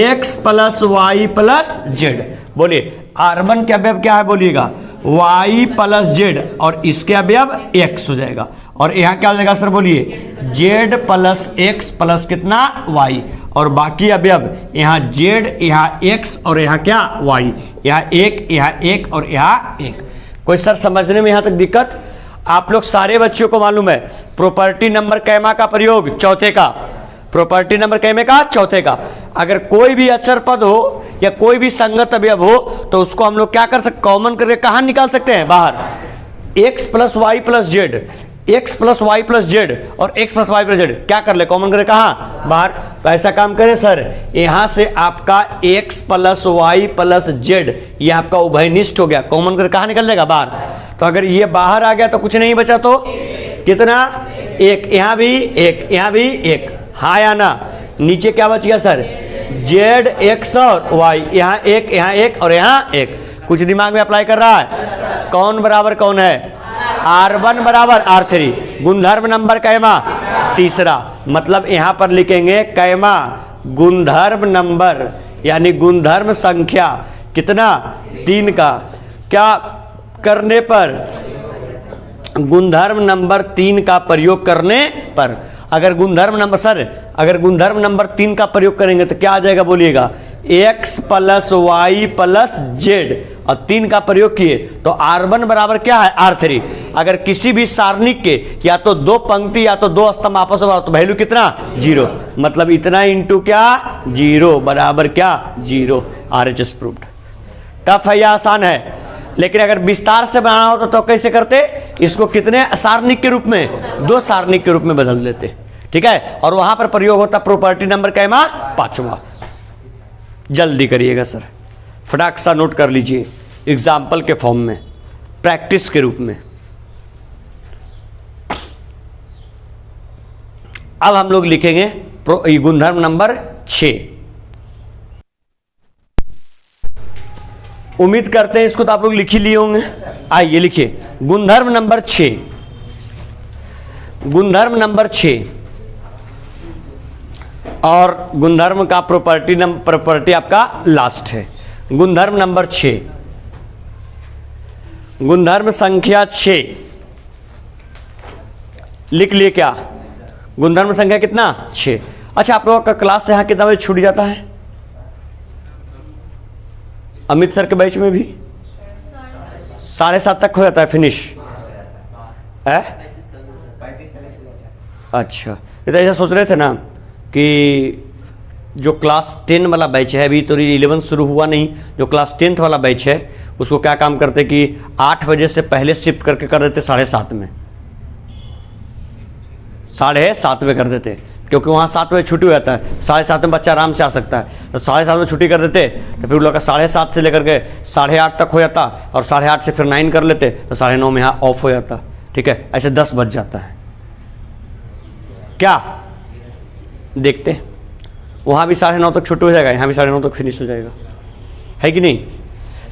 x plus Y plus Z. बोलिए R1 के अवयव क्या है बोलिएगा? y प्लस जेड, और इसके अवयव x हो जाएगा। और यहाँ क्या हो जाएगा सर बोलिए? z प्लस x प्लस कितना y, और बाकी अवयव यहाँ z, यहाँ x और यहाँ क्या y, यहाँ एक और यहाँ एक। कोई सर समझने में यहाँ तक दिक्कत? आप लोग सारे बच्चों को मालूम है प्रॉपर्टी नंबर कैमा का प्रयोग चौथे का, प्रॉपर्टी नंबर कैमे का चौथे का। अगर कोई भी अचर पद हो या कोई भी संगत अवयव हो तो उसको हम लोग क्या कर सकते? कॉमन करके कहां निकाल सकते हैं? बाहर। x plus Y plus Z, x plus Y plus Z और x plus Y plus Z क्या कर ले? कॉमन करे कहां? बाहर। तो ऐसा काम करें सर, यहां से आपका x plus Y plus Z ये आपका उभयनिष्ठ हो गया, कॉमन करके कहां निकल जाएगा? बाहर। तो अगर ये बाहर आ गया तो कुछ नहीं बचा, तो कितना? एक, यहां भी एक, यहां भी एक। हाँ या ना? नीचे क्या बच गया सर? जेड एक्स और वाई, यहाँ एक और यहाँ एक। कुछ दिमाग में अप्लाई कर रहा है? कौन बराबर कौन है? R1 बराबर R3। गुणधर्म नंबर कैमा? तीसरा। मतलब यहाँ पर लिखेंगे कैमा गुणधर्म नंबर यानी गुणधर्म संख्या कितना? 3 का। क्या करने पर? गुणधर्म नंबर 3 का प्रयोग करने पर। अगर गुणधर्म नंबर सर, अगर गुणधर्म नंबर 3 का प्रयोग करेंगे तो क्या आ जाएगा बोलिएगा? x plus Y plus Z, और 3 का प्रयोग किए तो R1 बराबर क्या है? R3। अगर किसी भी सारणिक के या तो 2 पंक्ति या तो 2 स्तंभ आपस में तो वैल्यू कितना? 0। मतलब इतना इंटू क्या? 0 बराबर क्या? 0। RHS proved. टफ है या आसान है? लेकिन अगर विस्तार से बनाना होता तो कैसे करते? इसको कितने सारणिक के रूप में? 2 सारणिक के रूप में बदल देते। ठीक है, और वहां पर प्रयोग होता प्रॉपर्टी नंबर कैमा? 5वां। जल्दी करिएगा सर, फटाक सा नोट कर लीजिए एग्जाम्पल के फॉर्म में, प्रैक्टिस के रूप में। अब हम लोग लिखेंगे गुणधर्म नंबर 6। उम्मीद करते हैं इसको तो आप लोग लिख ही लिए होंगे। आइए लिखिए गुणधर्म नंबर 6। गुणधर्म नंबर 6 और गुणधर्म का प्रॉपर्टी आपका लास्ट है। गुणधर्म नंबर 6, गुणधर्म संख्या 6 लिख लिए क्या? गुणधर्म संख्या कितना? 6। अच्छा, आप लोगों का क्लास से यहाँ कितना बजे छूट जाता है? अमित सर के बैच में भी 7:30 तक हो जाता है फिनिश है? अच्छा, ये तो ऐसा सोच रहे थे ना कि जो क्लास 10 वाला बैच है, अभी तो 11 शुरू हुआ नहीं, जो क्लास 10th वाला बैच है उसको क्या काम करते कि 8 बजे से पहले शिफ्ट करके कर देते 7:30 में, 7:30 में कर देते, क्योंकि वहाँ 7 बजे छुट्टी हो जाता है, 7:30 में बच्चा आराम से आ सकता है। तो 7:30 में छुट्टी कर देते तो फिर लोग का 7:30 से लेकर के 8:30 तक हो जाता, और 8:30 से फिर 9 कर लेते तो 9:30 में यहाँ ऑफ हो जाता। ठीक है, ऐसे 10 बज जाता है। क्या देखते, वहाँ भी 9:30 तक छुट्टी हो जाएगा, यहाँ भी 9:30 तक फिनिश हो जाएगा, है कि नहीं?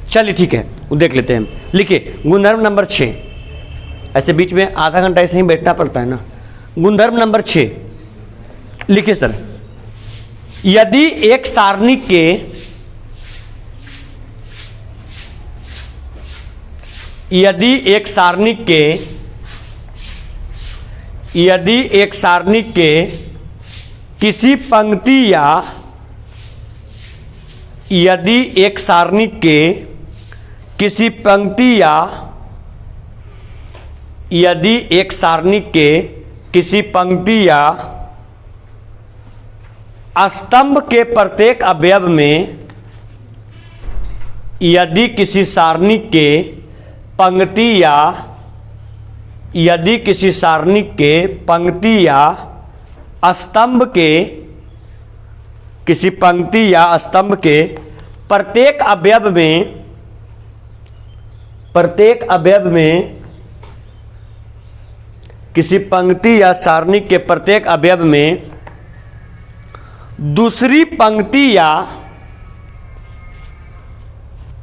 चलिए ठीक है, वो देख लेते हैं हम। लिखिए गुणधर्म नंबर 6। ऐसे बीच में आधा घंटा ऐसे ही बैठना पड़ता है ना। गुणधर्म नंबर 6 लिखिए सर। यदि एक सारणी के किसी पंक्ति या स्तंभ के प्रत्येक अवयव में, यदि किसी सारणी के पंक्ति या स्तंभ के प्रत्येक अवयव में किसी पंक्ति या सारणी के प्रत्येक अवयव में दूसरी पंक्ति या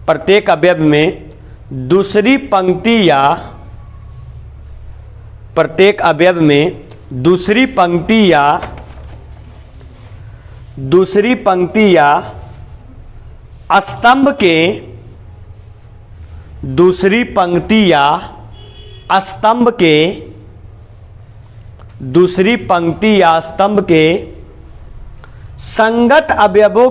प्रत्येक अवयव में दूसरी पंक्ति या प्रत्येक अवयव में दूसरी पंक्ति या स्तंभ के दूसरी पंक्ति या स्तंभ के संगत अवयवों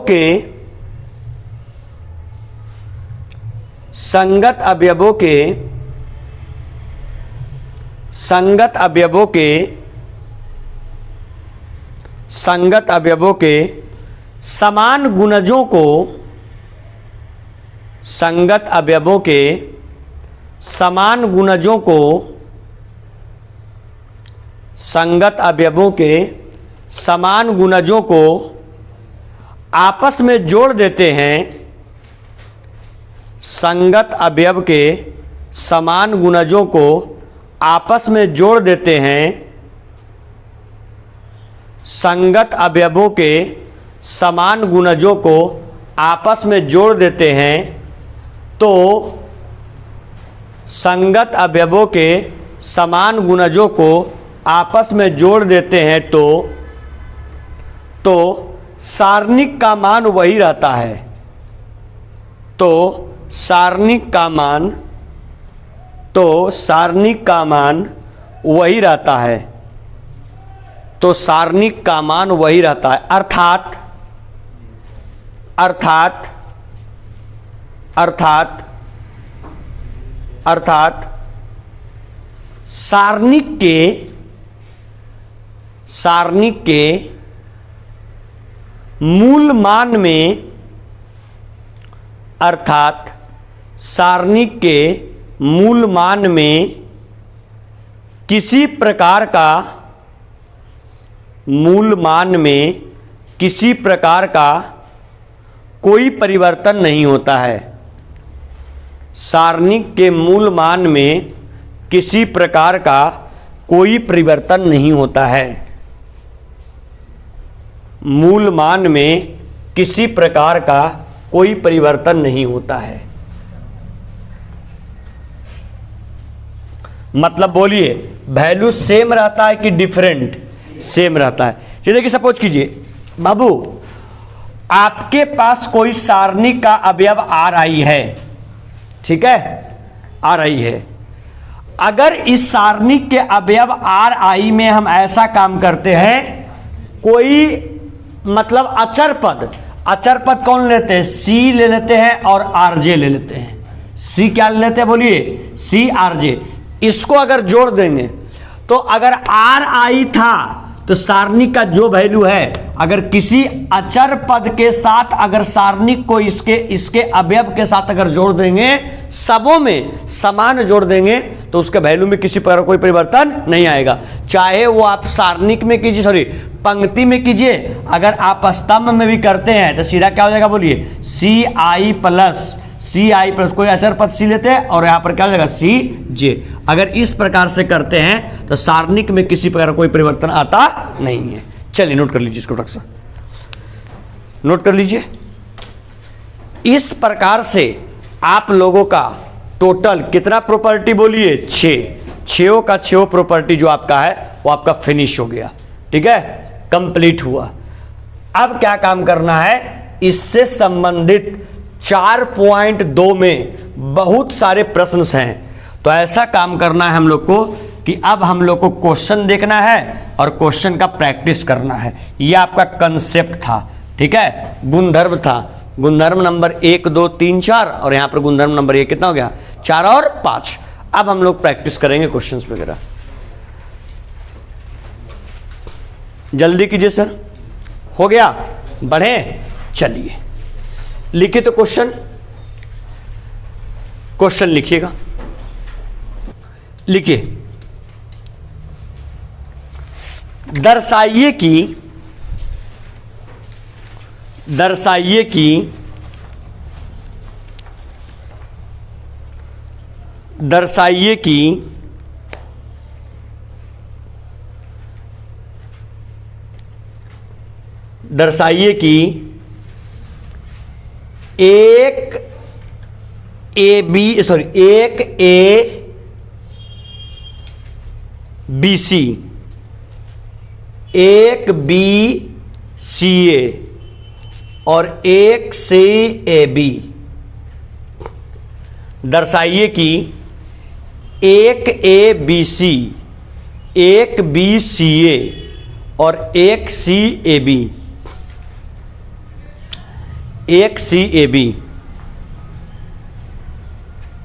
के समान गुणजों को आपस में जोड़ देते हैं। संगत अवयव के समान गुणजों को आपस में जोड़ देते हैं। संगत अवयवों के समान गुणजों को आपस में जोड़ देते हैं तो संगत अवयवों के समान गुणजों को आपस में जोड़ देते हैं तो सारणिक का मान वही रहता है। तो सारणिक का मान वही रहता है। तो सारणिक का मान वही रहता है। अर्थात सारणिक के मूल मान में, अर्थात सारणिक के मूल मान में किसी प्रकार का कोई परिवर्तन नहीं होता है। सारणिक के मूल मान में किसी प्रकार का कोई परिवर्तन नहीं होता है। मूल मान में किसी प्रकार का कोई परिवर्तन नहीं होता है। मतलब बोलिए, वैल्यू सेम रहता है कि डिफरेंट? सेम रहता है। चलिए देखिए, सपोज कीजिए बाबू, आपके पास कोई सारणी का अवयव RI है, ठीक है, RI है। अगर इस सारणी के अवयव RI में हम ऐसा काम करते हैं, कोई मतलब अचर पद कौन लेते हैं? C ले लेते हैं और RJ ले लेते हैं। C क्या ले लेते हैं बोलिए? C RJ। इसको अगर जोड़ देंगे तो अगर RI था तो सारणी का जो वैल्यू है, अगर किसी अचर पद के साथ अगर सारणी को इसके अवयव के साथ अगर जोड़ देंगे, सबों में समान जोड़ देंगे, तो उसके वैल्यू में किसी प्रकार कोई परिवर्तन नहीं आएगा, चाहे वो आप सारणिक में कीजिए, सॉरी पंक्ति में कीजिए, अगर आप स्तंभ में भी करते हैं तो सीधा क्या हो जाएगा बोलिए, सी आई प्लस कोई असर पद सी लेते हैं और यहां पर क्या हो जाएगा सी जे। अगर इस प्रकार से करते हैं तो सारणिक में किसी प्रकार कोई परिवर्तन आता नहीं है। चलिए नोट कर लीजिए इसको, डॉक्टर नोट कर लीजिए। इस प्रकार से आप लोगों का टोटल कितना प्रॉपर्टी बोलिए, 6 का 6 प्रॉपर्टी जो आपका है वो आपका फिनिश हो गया, ठीक है, कंप्लीट हुआ। अब क्या काम करना है, इससे संबंधित 4.2 में बहुत सारे प्रश्न हैं, तो ऐसा काम करना है हम लोग को कि अब हम लोग को क्वेश्चन देखना है और क्वेश्चन का प्रैक्टिस करना है। यह आपका कंसेप्ट था, ठीक है, गुणधर्म था, गुणधर्म नंबर 1 2 3 4 और यहां पर गुणधर्म नंबर 1 कितना हो गया, 4 और 5। अब हम लोग प्रैक्टिस करेंगे क्वेश्चंस वगैरह। जल्दी कीजिए सर, हो गया, बढ़े, चलिए लिखिए तो क्वेश्चन लिखिएगा, लिखिए, दर्शाइए कि एक ए बी सी, एक बी सी ए और एक सी ए बी। दर्शाइए कि एक ए बी सी, एक बी सी ए और एक सी ए बी, एक सी ए बी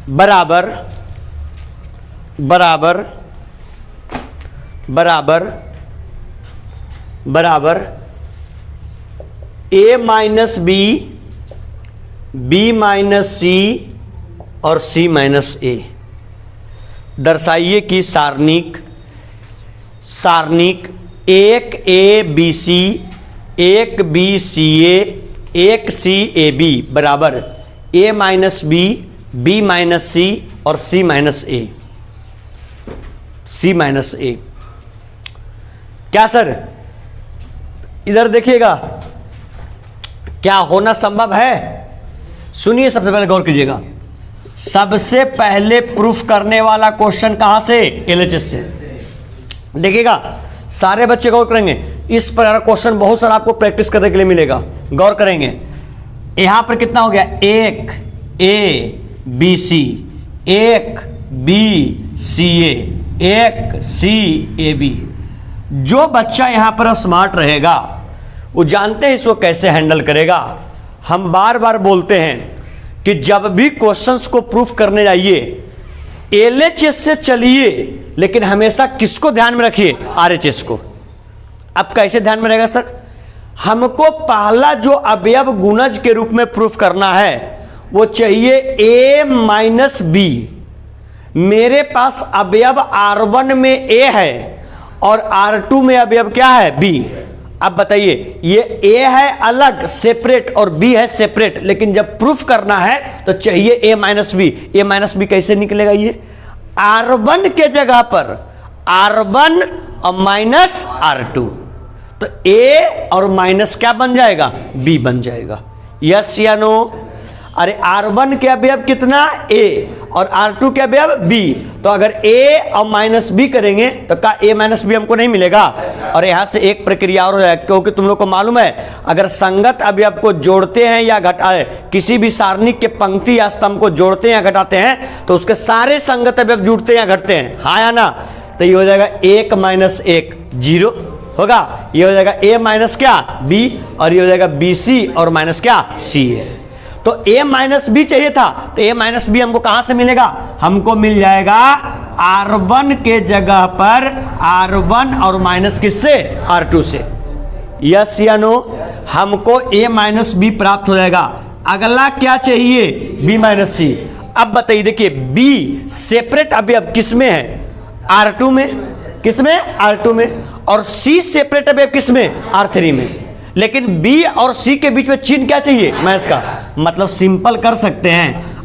बराबर बराबर बराबर बराबर ए माइनस बी, बी माइनस सी और सी माइनस ए। दर्शाइए कि सारणिक एक ए बी सी, एक बी सी ए, एक सी ए बी बराबर ए माइनस बी, बी माइनस सी और सी माइनस ए, सी माइनस ए। क्या सर, इधर देखिएगा, क्या होना संभव है? सुनिए, सबसे पहले गौर कीजिएगा, सबसे पहले प्रूफ करने वाला क्वेश्चन कहां से, एलएचएस से। देखिएगा, सारे बच्चे गौर करेंगे, इस पर क्वेश्चन बहुत सारा आपको प्रैक्टिस करने के लिए मिलेगा, गौर करेंगे। यहां पर कितना हो गया, एक ए बी सी, एक बी सी ए, एक सी ए बी। जो बच्चा यहां पर स्मार्ट रहेगा वो जानते हैं इसको कैसे हैंडल करेगा। हम बार बार बोलते हैं कि जब भी क्वेश्चंस को प्रूफ करने जाइए एलएचएस से चलिए, लेकिन हमेशा किसको ध्यान में रखिए, आरएचएस को। अब कैसे ध्यान में रहेगा सर, हमको पहला जो अवयव गुणज के रूप में प्रूफ करना है वो चाहिए ए माइनस बी। मेरे पास अवयव R1 में ए है और R2 में अवयव क्या है, बी। अब बताइए, ये ए है अलग सेपरेट और बी है सेपरेट, लेकिन जब प्रूफ करना है तो चाहिए ए माइनस बी। ए माइनस बी कैसे निकलेगा, ये R1 के जगह पर R1 और माइनस R2, तो ए और माइनस क्या बन जाएगा, बी बन जाएगा। यस या नो? अरे R1 के अवयव कितना, ए, और R2 के अवयव बी, तो अगर ए और माइनस बी करेंगे तो क्या ए माइनस बी हमको नहीं मिलेगा? और यहां से एक प्रक्रिया और हो जाएगी, क्योंकि तुम लोग को मालूम है अगर संगत अवयव को जोड़ते हैं या घटाए, किसी भी सारणिक के पंक्ति या स्तंभ को जोड़ते हैं या घटाते हैं तो उसके सारे संगत अवयव जुड़ते हैं या घटते हैं, हाँ या ना? तो ये हो जाएगा 1 माइनस 1 0 होगा, ये हो जाएगा ए माइनस क्या, बी, और ये हो जाएगा बी सी और माइनस क्या, सी ए। तो ए माइनस बी चाहिए था, तो ए माइनस बी हमको कहां से मिलेगा, हमको मिल जाएगा R1 के जगह पर R1 और माइनस किससे, R2 से। यस या नो? हमको ए माइनस बी प्राप्त हो जाएगा। अगला क्या चाहिए, बी माइनस सी। अब बताइए, देखिए बी सेपरेट अवयव किसमें है? R2 में। किसमें? R2 में। और C सेपरेट अवयव किसमें? R3 में। लेकिन B और C के बीच में चिन्ह क्या चाहिए? मैथ्स का मतलब सिंपल कर सकते हैं,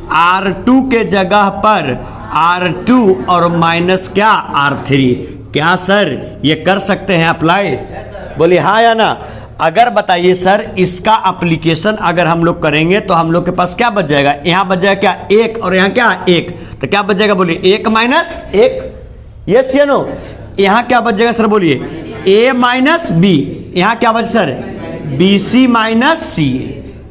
R2 के जगह पर R2 और माइनस क्या? R3। क्या सर ये कर सकते हैं अप्लाई? बोलिए हाँ या ना। अगर बताइए सर इसका एप्लीकेशन अगर हम लोग करेंगे तो हम लोग के पास क्या बच जाएगा? यहाँ बच जाएगा क्या? 1 और यहाँ क्या? 1। तो क्या बच जाएगा? बोलिए 1 माइनस 1। यस या नो? यहाँ क्या बच जाएगा सर? बोलिए A माइनस B। यहाँ क्या बच sir? BC minus C।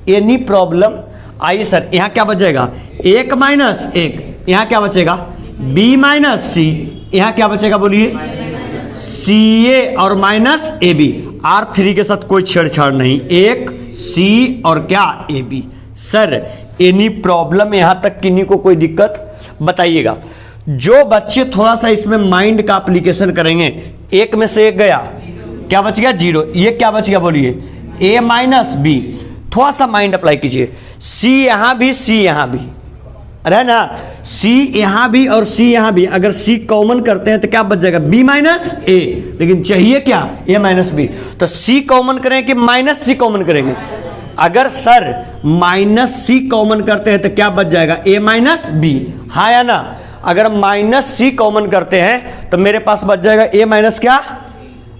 Any problem? आइए सर यहाँ क्या बच जाएगा? 1 माइनस 1। यहाँ क्या बचेगा? B minus C। यहाँ क्या बचेगा? बोलिए CA और माइनस AB। R3 के साथ कोई छेड़छाड़ नहीं, 1 C और क्या? AB। सर एनी प्रॉब्लम यहाँ तक? किन्हीं को कोई दिक्कत? बताइएगा। जो बच्चे थोड़ा सा इसमें माइंड का एप्लीकेशन करेंगे, 1 में से 1 गया, क्या बच गया? 0। ये क्या बच गया? बोलिए A माइनस B। थोड़ा सा माइंड अप्लाई कीजिए, C यहाँ भी, C यहाँ भी, अरे ना, C यहाँ भी और C यहाँ भी। अगर C कॉमन करते हैं तो क्या बच जाएगा? B minus A। लेकिन चाहिए क्या? A minus B। तो C कॉमन करें कि माइनस C कॉमन करेंगे? अगर सर माइनस C कॉमन करते हैं तो क्या बच जाएगा? A minus B। हाँ या ना? अगर माइनस C कॉमन करते हैं तो मेरे पास बच जाएगा A माइनस क्या?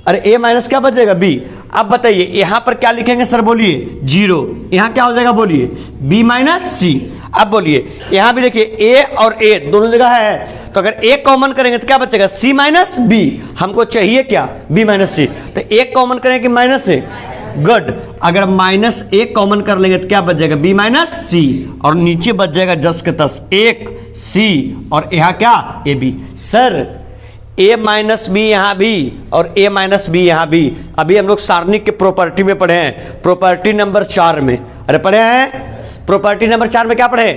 अरे A माइनस क्या बच जाएगा? B। अब बताइए यहां पर क्या लिखेंगे सर? बोलिए 0। यहां क्या हो जाएगा? बोलिए B माइनस C। अब बोलिए यहां भी देखिए A और A दोनों जगह है, तो अगर A कॉमन करेंगे तो क्या बचेगा? C minus B। हमको चाहिए क्या? B minus C। तो A कॉमन करेंगे कि माइनस से? गुड। अगर माइनस A कॉमन कर लेंगे तो क्या बच जाएगा? B minus C। और नीचे बच जाएगा जस के तस 1 C और यहाँ क्या? AB। Sir A minus B यहाँ भी और A माइनस बी यहाँ भी। अभी हम लोग सारणी के प्रॉपर्टी में पढ़े हैं, प्रॉपर्टी नंबर 4 में। अरे पढ़े हैं? प्रॉपर्टी नंबर 4 में क्या पढ़े?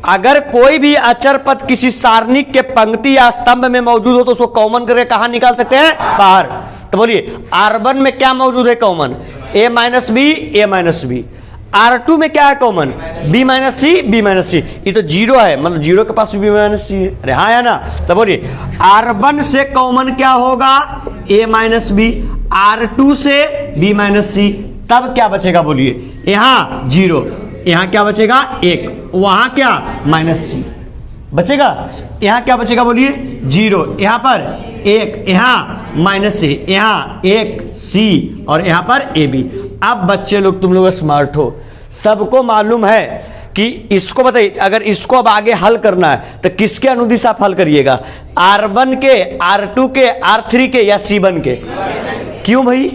अगर कोई भी अचर पद किसी सारणी के पंक्ति या स्तंभ में मौजूद हो तो उसको कॉमन करके कहाँ निकाल सकते हैं? बाहर। तो बोलिए R1 में क्या मौजूद है common? A minus B, A minus B. R2 में क्या है common? B minus C, B minus C. ये तो 0 है, मतलब 0 के पास भी B माइनस सी है। अरे हाँ या ना? तो बोलिए R1 से कॉमन क्या होगा? A minus B. R2 से B माइनस सी। तब क्या बचेगा? बोलिए यहाँ 0, यहाँ क्या बचेगा? 1, वहां क्या? माइनस सी बचेगा। यहाँ क्या बचेगा? बोलिए 0, यहाँ पर 1, यहाँ माइनस से, यहाँ 1 C और यहाँ पर AB। अब बच्चे लोग तुम लोग स्मार्ट हो, सबको मालूम है कि इसको बताइए, अगर इसको अब आगे हल करना है तो किसके अनुदिश आप हल करिएगा? R1 के, R2 के, R3 के या C1 के? क्यों भाई?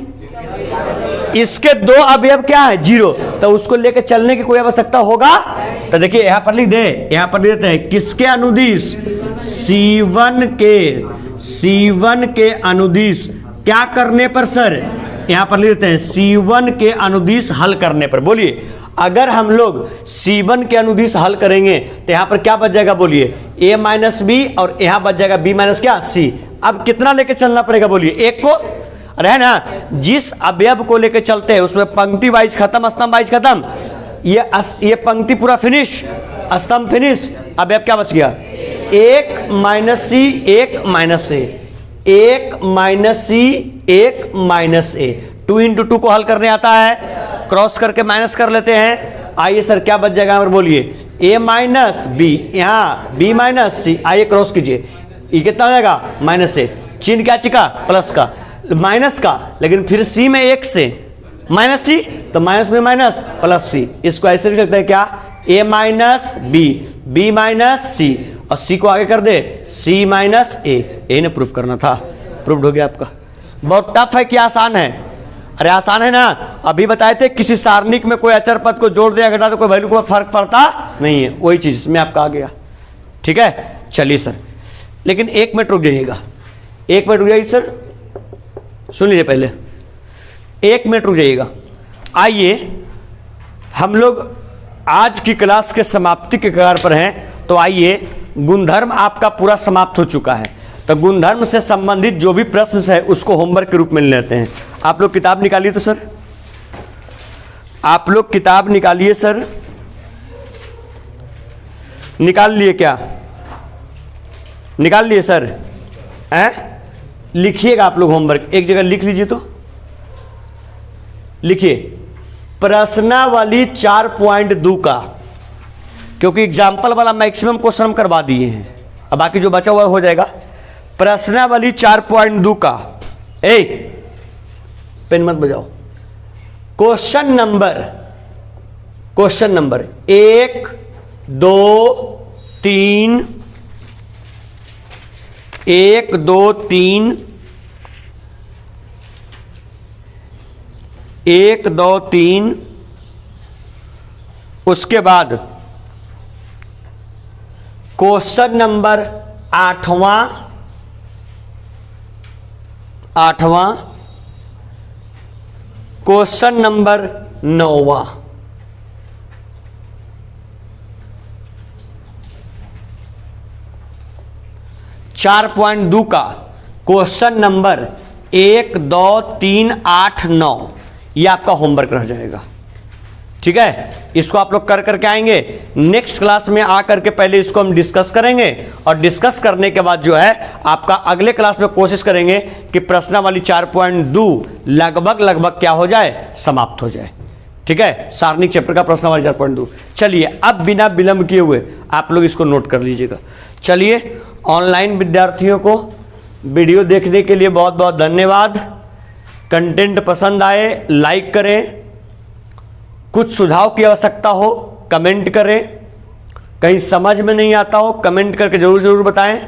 इसके 2 अवयव क्या है? 0। तो उसको लेकर चलने की कोई आवश्यकता होगा? तो देखिए यहां पर लिख दे, यहां पर लिख देते हैं किसके अनुदिश? C1 के अनुदिश क्या करने पर सर? यहां पर लिख देते हैं C1 के अनुदिश हल करने पर। बोलिए अगर हम लोग C1 के अनुदिश हल करेंगे तो यहां पर क्या बच जाएगा? बोलिए A माइनस बी और यहां बच जाएगा B माइनस क्या? C। अब कितना लेके चलना पड़ेगा? बोलिए 1 को। अरे है ना, जिस अवयव को लेके चलते हैं उसमें पंक्ति वाइज खत्म, स्तंभ वाइज खत्म। ये पंक्ति पूरा फिनिश, स्तंभ फिनिश। अवयव क्या बच गया? 1 minus C, 1 minus A, 1 minus C, 1 minus A। 2 into 2 को हल करने आता है, क्रॉस करके माइनस कर लेते हैं। आइए सर क्या बच जाएगा? बोलिए A माइनस B, यहाँ B माइनस C। आइए क्रॉस कीजिए, ये कितना हो जाएगा? Minus A। चिन्ह क्या चिका? प्लस का, माइनस का। लेकिन फिर C में 1 से माइनस C, तो माइनस में माइनस प्लस C। इसको ऐसे लिख सकते हैं क्या? A minus B, B minus C और C को आगे कर दे C माइनस A। यही ना प्रूफ करना था, प्रूफ हो गया आपका। बहुत टफ है कि आसान है? अरे आसान है ना। अभी बताए थे किसी सारणिक में कोई अचर पद को जोड़ दिया घटा तो कोई वैल्यू को फर्क पड़ता नहीं है, वही चीज इसमें आपका आ गया। ठीक है, चलिए सर, लेकिन 1 मिनट रुक जाइएगा, 1 मिनट रुक जाइए सर, सुन लीजिए पहले, 1 मिनट रुक जाइएगा। आइए हम लोग आज की क्लास के समाप्ति के कगार पर हैं, तो आइए गुणधर्म आपका पूरा समाप्त हो चुका है, तो गुणधर्म से संबंधित जो भी प्रश्न है उसको होमवर्क के रूप में लेते हैं। आप लोग किताब निकालिए तो सर, आप लोग किताब निकालिए सर। निकाल लिए क्या? निकाल लिए सर? लिखिएगा आप लोग होमवर्क एक जगह लिख लीजिए। तो लिखिए प्रश्नावली 4.2 का, क्योंकि एग्जाम्पल वाला मैक्सिमम क्वेश्चन हम करवा दिए हैं, अब बाकी जो बचा हुआ हो जाएगा। प्रश्नावली 4.2 का, पेन मत बजाओ। क्वेश्चन नंबर 1 2 3 1 2 3 1 2 3, उसके बाद क्वेश्चन नंबर 8वां, क्वेश्चन नंबर 9वां। चार 4.2 का क्वेश्चन नंबर 1 2 3 8 9 ये आपका होमवर्क रह जाएगा। ठीक है, इसको आप लोग कर करके आएंगे। नेक्स्ट क्लास में आकर के पहले इसको हम डिस्कस करेंगे, और डिस्कस करने के बाद जो है आपका अगले क्लास में कोशिश करेंगे कि प्रश्नावली 4.2 लगभग क्या हो जाए, समाप्त हो जाए। ठीक है, सारणिक चैप्टर का प्रश्नावली 4.2। चलिए अब बिना विलंब किए हुए आप लोग इसको नोट कर लीजिएगा। चलिए, ऑनलाइन विद्यार्थियों को वीडियो देखने के लिए बहुत बहुत धन्यवाद। कंटेंट पसंद आए लाइक करें, कुछ सुझाव की आवश्यकता हो कमेंट करें, कहीं समझ में नहीं आता हो कमेंट करके जरूर बताएं,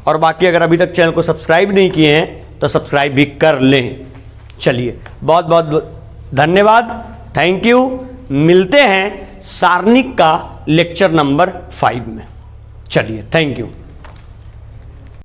और बाकी अगर अभी तक चैनल को सब्सक्राइब नहीं किए हैं तो सब्सक्राइब भी कर लें। चलिए, बहुत बहुत धन्यवाद, थैंक यू। मिलते हैं सारणिक का लेक्चर नंबर 5 में। चलिए, थैंक यू।